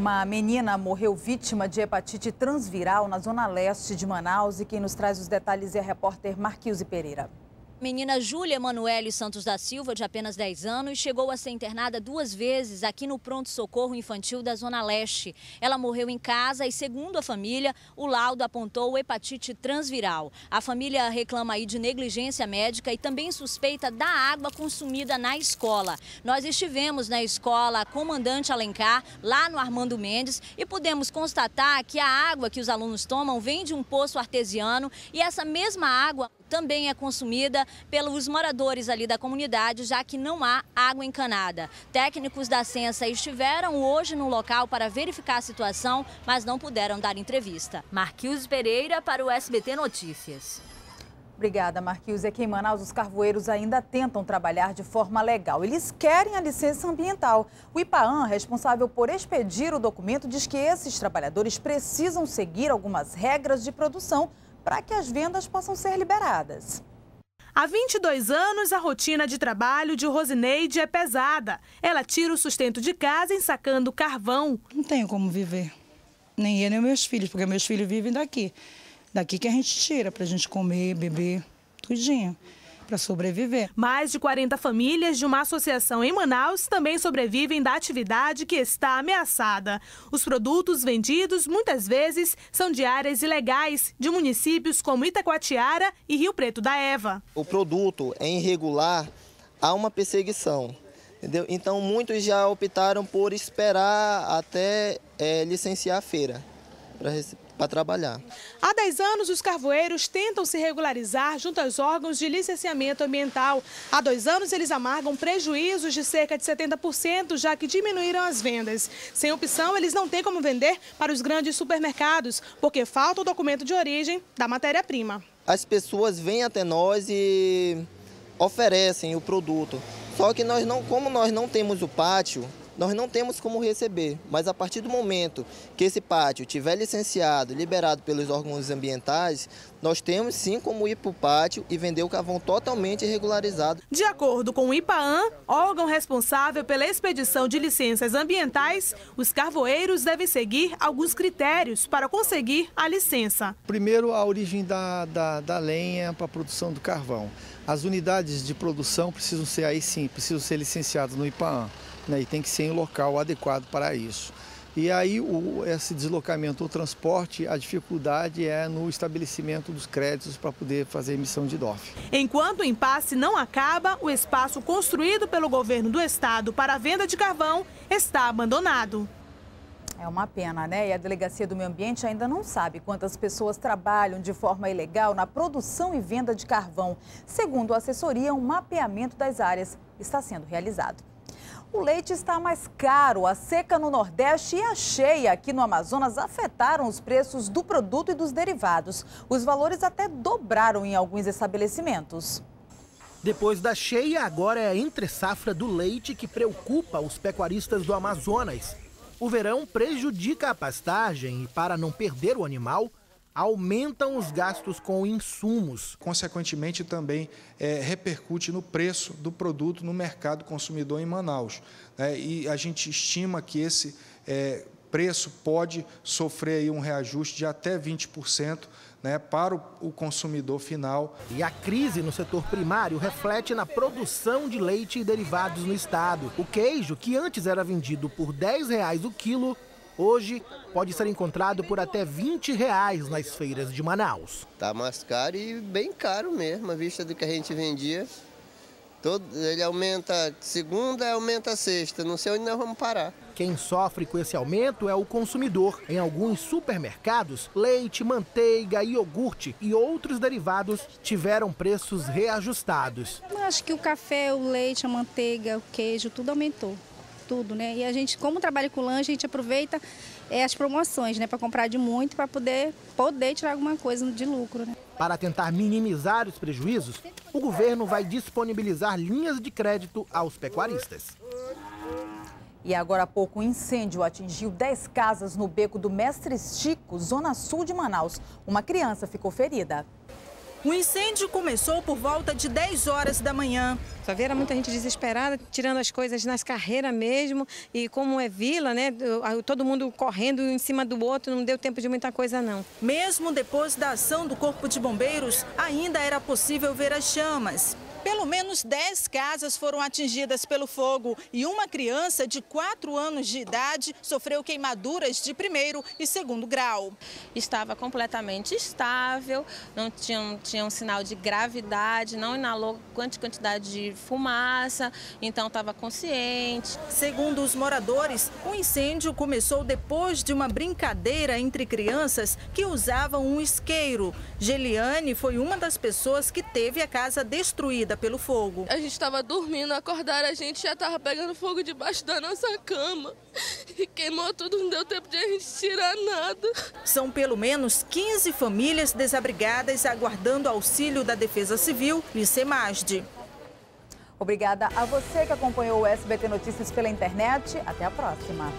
Uma menina morreu vítima de hepatite transviral na zona leste de Manaus e quem nos traz os detalhes é a repórter Marquilze Pereira. Menina Júlia Emanuele Santos da Silva, de apenas 10 anos, chegou a ser internada 2 vezes aqui no pronto-socorro infantil da Zona Leste. Ela morreu em casa e, segundo a família, o laudo apontou hepatite transviral. A família reclama aí de negligência médica e também suspeita da água consumida na escola. Nós estivemos na escola Comandante Alencar, lá no Armando Mendes, e pudemos constatar que a água que os alunos tomam vem de um poço artesiano e essa mesma água também é consumida pelos moradores ali da comunidade, já que não há água encanada. Técnicos da Censa estiveram hoje no local para verificar a situação, mas não puderam dar entrevista. Marquilze Pereira para o SBT Notícias. Obrigada, Marquilze. Aqui em Manaus, os carvoeiros ainda tentam trabalhar de forma legal. Eles querem a licença ambiental. O IPAAM, responsável por expedir o documento, diz que esses trabalhadores precisam seguir algumas regras de produção para que as vendas possam ser liberadas. Há 22 anos, a rotina de trabalho de Rosineide é pesada. Ela tira o sustento de casa ensacando carvão. Não tenho como viver, nem eu nem meus filhos, porque meus filhos vivem daqui. Daqui que a gente tira para a gente comer, beber, tudinho, para sobreviver. Mais de 40 famílias de uma associação em Manaus também sobrevivem da atividade que está ameaçada. Os produtos vendidos, muitas vezes, são de áreas ilegais, de municípios como Itacoatiara e Rio Preto da Eva. O produto é irregular, há uma perseguição, entendeu? Então, muitos já optaram por esperar até licenciar a feira para trabalhar. Há 10 anos, os carvoeiros tentam se regularizar junto aos órgãos de licenciamento ambiental. Há 2 anos, eles amargam prejuízos de cerca de 70%, já que diminuíram as vendas. Sem opção, eles não têm como vender para os grandes supermercados, porque falta o documento de origem da matéria-prima. As pessoas vêm até nós e oferecem o produto. Só que como nós não temos o pátio, nós não temos como receber, mas a partir do momento que esse pátio tiver licenciado, liberado pelos órgãos ambientais, nós temos sim como ir para o pátio e vender o carvão totalmente regularizado. De acordo com o IPAAM, órgão responsável pela expedição de licenças ambientais, os carvoeiros devem seguir alguns critérios para conseguir a licença. Primeiro, a origem da lenha para a produção do carvão. As unidades de produção precisam ser aí sim, precisam ser licenciadas no IPAAM. E tem que ser em local adequado para isso. E aí esse deslocamento ou transporte, a dificuldade é no estabelecimento dos créditos para poder fazer emissão de DOF. Enquanto o impasse não acaba, o espaço construído pelo governo do estado para a venda de carvão está abandonado. É uma pena, né? E a Delegacia do Meio Ambiente ainda não sabe quantas pessoas trabalham de forma ilegal na produção e venda de carvão. Segundo a assessoria, um mapeamento das áreas está sendo realizado. O leite está mais caro, a seca no Nordeste e a cheia aqui no Amazonas afetaram os preços do produto e dos derivados. Os valores até dobraram em alguns estabelecimentos. Depois da cheia, agora é a entre-safra do leite que preocupa os pecuaristas do Amazonas. O verão prejudica a pastagem e, para não perder o animal, aumentam os gastos com insumos. Consequentemente, também repercute no preço do produto no mercado consumidor em Manaus. E a gente estima que esse preço pode sofrer aí um reajuste de até 20%, para o consumidor final. E a crise no setor primário reflete na produção de leite e derivados no estado. O queijo, que antes era vendido por R$10 o quilo, hoje pode ser encontrado por até R$20 nas feiras de Manaus. Está mais caro e bem caro mesmo, à vista do que a gente vendia. Ele aumenta segunda, aumenta sexta, não sei onde nós vamos parar. Quem sofre com esse aumento é o consumidor. Em alguns supermercados, leite, manteiga, iogurte e outros derivados tiveram preços reajustados. Eu acho que o café, o leite, a manteiga, o queijo, tudo aumentou. Tudo, né? E a gente, como trabalha com lanche, a gente aproveita as promoções, para comprar de muito, para poder tirar alguma coisa de lucro, né? Para tentar minimizar os prejuízos, o governo vai disponibilizar linhas de crédito aos pecuaristas. E agora há pouco, um incêndio atingiu 10 casas no beco do Mestre Chico, zona sul de Manaus. Uma criança ficou ferida. O incêndio começou por volta de 10 horas da manhã. Só vieram muita gente desesperada, tirando as coisas nas carreiras mesmo. E como é vila, né, todo mundo correndo em cima do outro, não deu tempo de muita coisa não. Mesmo depois da ação do Corpo de Bombeiros, ainda era possível ver as chamas. Pelo menos 10 casas foram atingidas pelo fogo e uma criança de 4 anos de idade sofreu queimaduras de 1º e 2º grau. Estava completamente estável, não tinha um sinal de gravidade, não inalou grande quantidade de fumaça, então estava consciente. Segundo os moradores, o incêndio começou depois de uma brincadeira entre crianças que usavam um isqueiro. Geliane foi uma das pessoas que teve a casa destruída pelo fogo. A gente estava dormindo, acordaram, a gente já estava pegando fogo debaixo da nossa cama. E queimou tudo, não deu tempo de a gente tirar nada. São pelo menos 15 famílias desabrigadas aguardando auxílio da Defesa Civil e CEMASD. Obrigada a você que acompanhou o SBT Notícias pela internet. Até a próxima.